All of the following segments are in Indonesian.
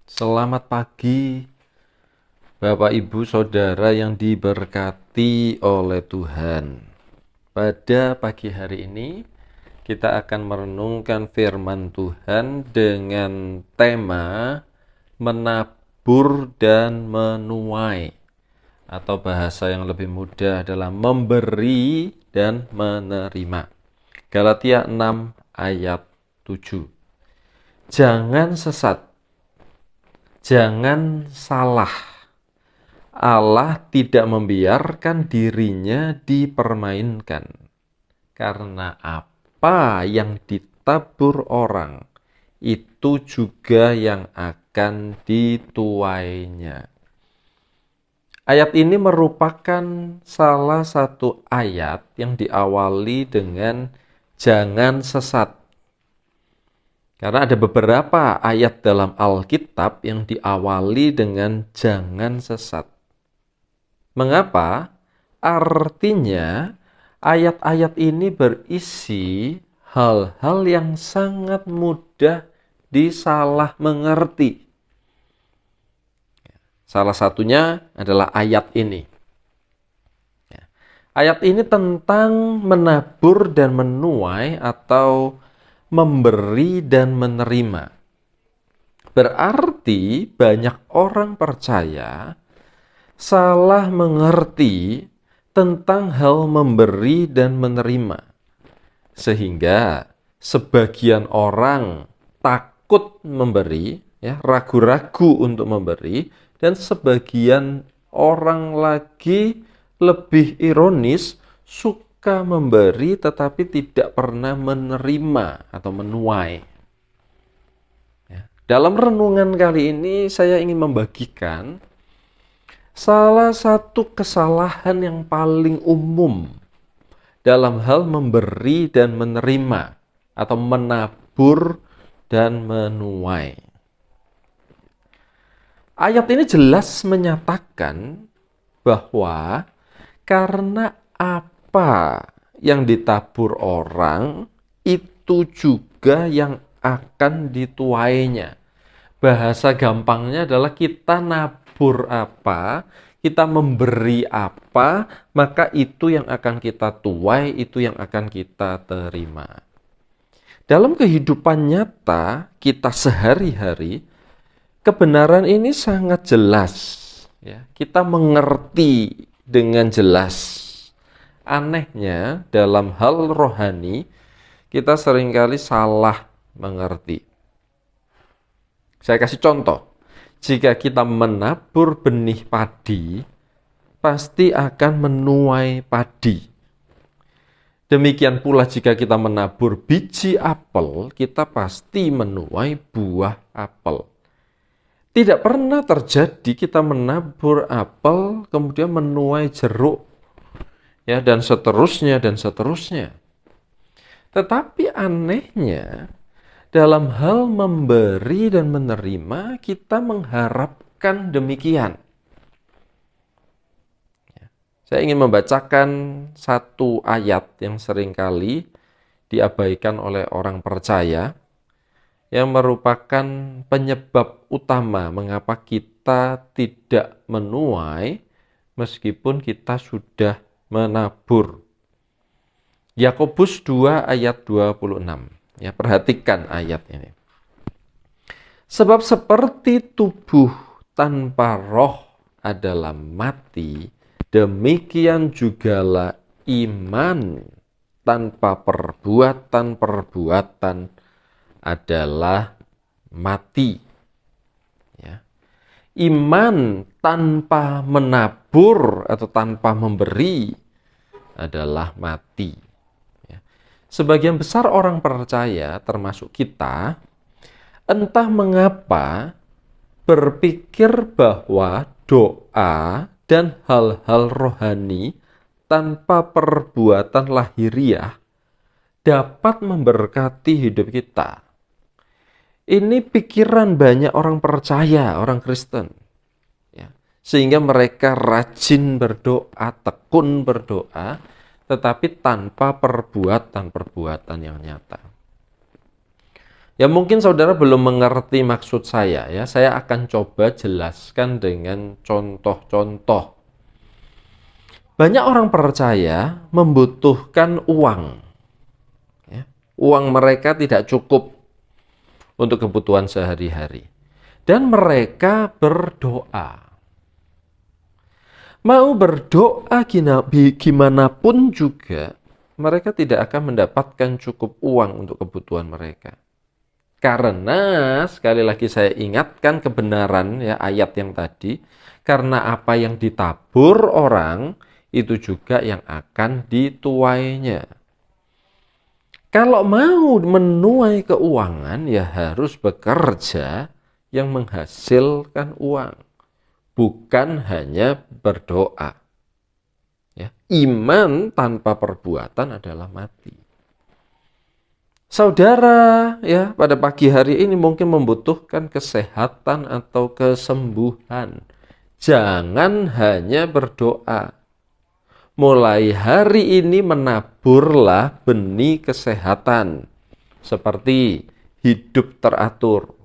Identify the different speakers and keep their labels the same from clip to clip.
Speaker 1: Selamat pagi, Bapak, Ibu, Saudara yang diberkati oleh Tuhan. Pada pagi hari ini, kita akan merenungkan firman Tuhan dengan tema menabur dan menuai, atau bahasa yang lebih mudah adalah memberi dan menerima. Galatia 6 ayat 7. Jangan sesat. Jangan salah. Allah tidak membiarkan dirinya dipermainkan. Karena apa yang ditabur orang, itu juga yang akan dituainya. Ayat ini merupakan salah satu ayat yang diawali dengan jangan sesat. Karena ada beberapa ayat dalam Alkitab yang diawali dengan jangan sesat. Mengapa? Artinya ayat-ayat ini berisi hal-hal yang sangat mudah disalah mengerti. Salah satunya adalah ayat ini. Ayat ini tentang menabur dan menuai atau memberi dan menerima. Berarti banyak orang percaya salah mengerti tentang hal memberi dan menerima. Sehingga sebagian orang takut memberi, ya, ragu-ragu untuk memberi, dan sebagian orang lagi lebih ironis, suka memberi tetapi tidak pernah menerima atau menuai. Ya. Dalam renungan kali ini saya ingin membagikan salah satu kesalahan yang paling umum dalam hal memberi dan menerima atau menabur dan menuai. Ayat ini jelas menyatakan bahwa karena apa yang ditabur orang, itu juga yang akan dituainya. Bahasa gampangnya adalah kita nabur apa, kita memberi apa, maka itu yang akan kita tuai, itu yang akan kita terima. Dalam kehidupan nyata kita sehari-hari, kebenaran ini sangat jelas. Ya, kita mengerti dengan jelas. Anehnya, dalam hal rohani, kita seringkali salah mengerti. Saya kasih contoh. Jika kita menabur benih padi, pasti akan menuai padi. Demikian pula jika kita menabur biji apel, kita pasti menuai buah apel. Tidak pernah terjadi kita menabur apel kemudian menuai jeruk, ya, dan seterusnya dan seterusnya. Tetapi anehnya dalam hal memberi dan menerima kita mengharapkan demikian. Saya ingin membacakan satu ayat yang seringkali diabaikan oleh orang percaya, yang merupakan penyebab utama mengapa kita tidak menuai meskipun kita sudah menabur. Yakobus 2 ayat 26. Ya, perhatikan ayat ini. Sebab seperti tubuh tanpa roh adalah mati, demikian jugalah iman tanpa perbuatan-perbuatan adalah mati. Ya. Iman tanpa menabur atau tanpa memberi adalah mati. Ya. Sebagian besar orang percaya, termasuk kita, entah mengapa berpikir bahwa doa dan hal-hal rohani tanpa perbuatan lahiriah dapat memberkati hidup kita. Ini pikiran banyak orang percaya, orang Kristen. Ya. Sehingga mereka rajin berdoa, tekun berdoa, tetapi tanpa perbuatan-perbuatan yang nyata. Ya mungkin saudara belum mengerti maksud saya ya. Saya akan coba jelaskan dengan contoh-contoh. Banyak orang percaya membutuhkan uang. Ya. Uang mereka tidak cukup untuk kebutuhan sehari-hari. Dan mereka berdoa. Mau berdoa gimana pun juga, mereka tidak akan mendapatkan cukup uang untuk kebutuhan mereka. Karena, sekali lagi saya ingatkan kebenaran ya ayat yang tadi, karena apa yang ditabur orang, itu juga yang akan dituainya. Kalau mau menuai keuangan, ya harus bekerja yang menghasilkan uang. Bukan hanya berdoa. Ya, iman tanpa perbuatan adalah mati. Saudara, ya, pada pagi hari ini mungkin membutuhkan kesehatan atau kesembuhan. Jangan hanya berdoa. Mulai hari ini menaburlah benih kesehatan. Seperti hidup teratur,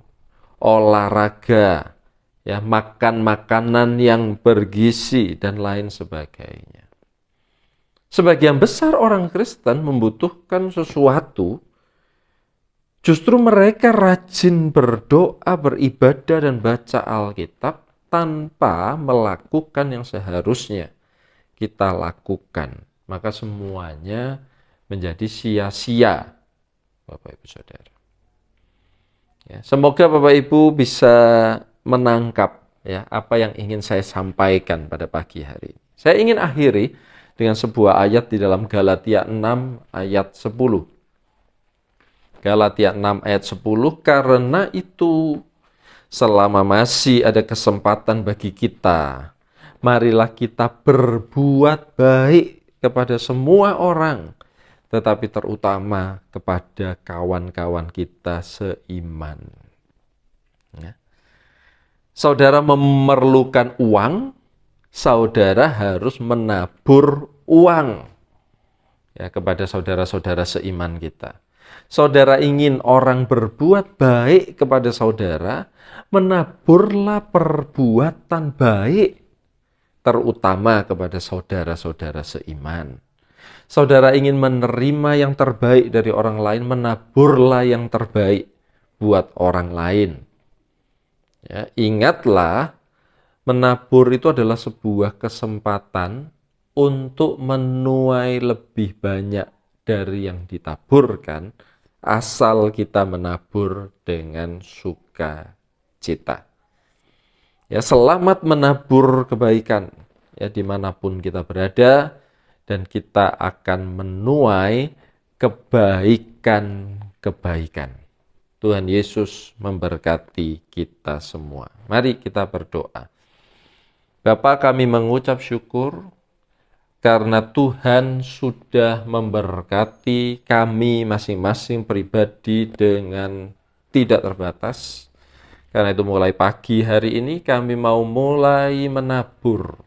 Speaker 1: olahraga, ya, makan makanan yang bergizi, dan lain sebagainya. Sebagian besar orang Kristen membutuhkan sesuatu. Justru mereka rajin berdoa, beribadah, dan baca Alkitab tanpa melakukan yang seharusnya kita lakukan. Maka semuanya menjadi sia-sia, Bapak Ibu Saudara. Ya, semoga Bapak Ibu bisa menangkap ya apa yang ingin saya sampaikan pada pagi hari ini. Saya ingin akhiri dengan sebuah ayat di dalam Galatia 6 ayat 10. Galatia 6 ayat 10, karena itu selama masih ada kesempatan bagi kita, marilah kita berbuat baik kepada semua orang, tetapi terutama kepada kawan-kawan kita seiman. Ya. Saudara memerlukan uang, saudara harus menabur uang ya kepada saudara-saudara seiman kita. Saudara ingin orang berbuat baik kepada saudara, menaburlah perbuatan baik, terutama kepada saudara-saudara seiman. Saudara ingin menerima yang terbaik dari orang lain, menaburlah yang terbaik buat orang lain. Ya, ingatlah, menabur itu adalah sebuah kesempatan untuk menuai lebih banyak dari yang ditaburkan, asal kita menabur dengan sukacita. Ya, selamat menabur kebaikan ya dimanapun kita berada, dan kita akan menuai kebaikan-kebaikan. Tuhan Yesus memberkati kita semua. Mari kita berdoa. Bapa, kami mengucap syukur karena Tuhan sudah memberkati kami masing-masing pribadi dengan tidak terbatas. Karena itu mulai pagi hari ini kami mau mulai menabur,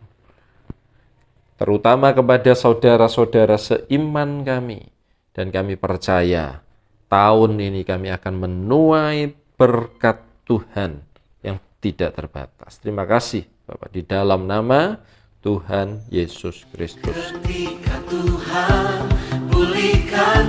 Speaker 1: terutama kepada saudara-saudara seiman kami. Dan kami percaya tahun ini kami akan menuai berkat Tuhan yang tidak terbatas. Terima kasih Bapak, di dalam nama Tuhan Yesus Kristus. Ketika Tuhan pulihkan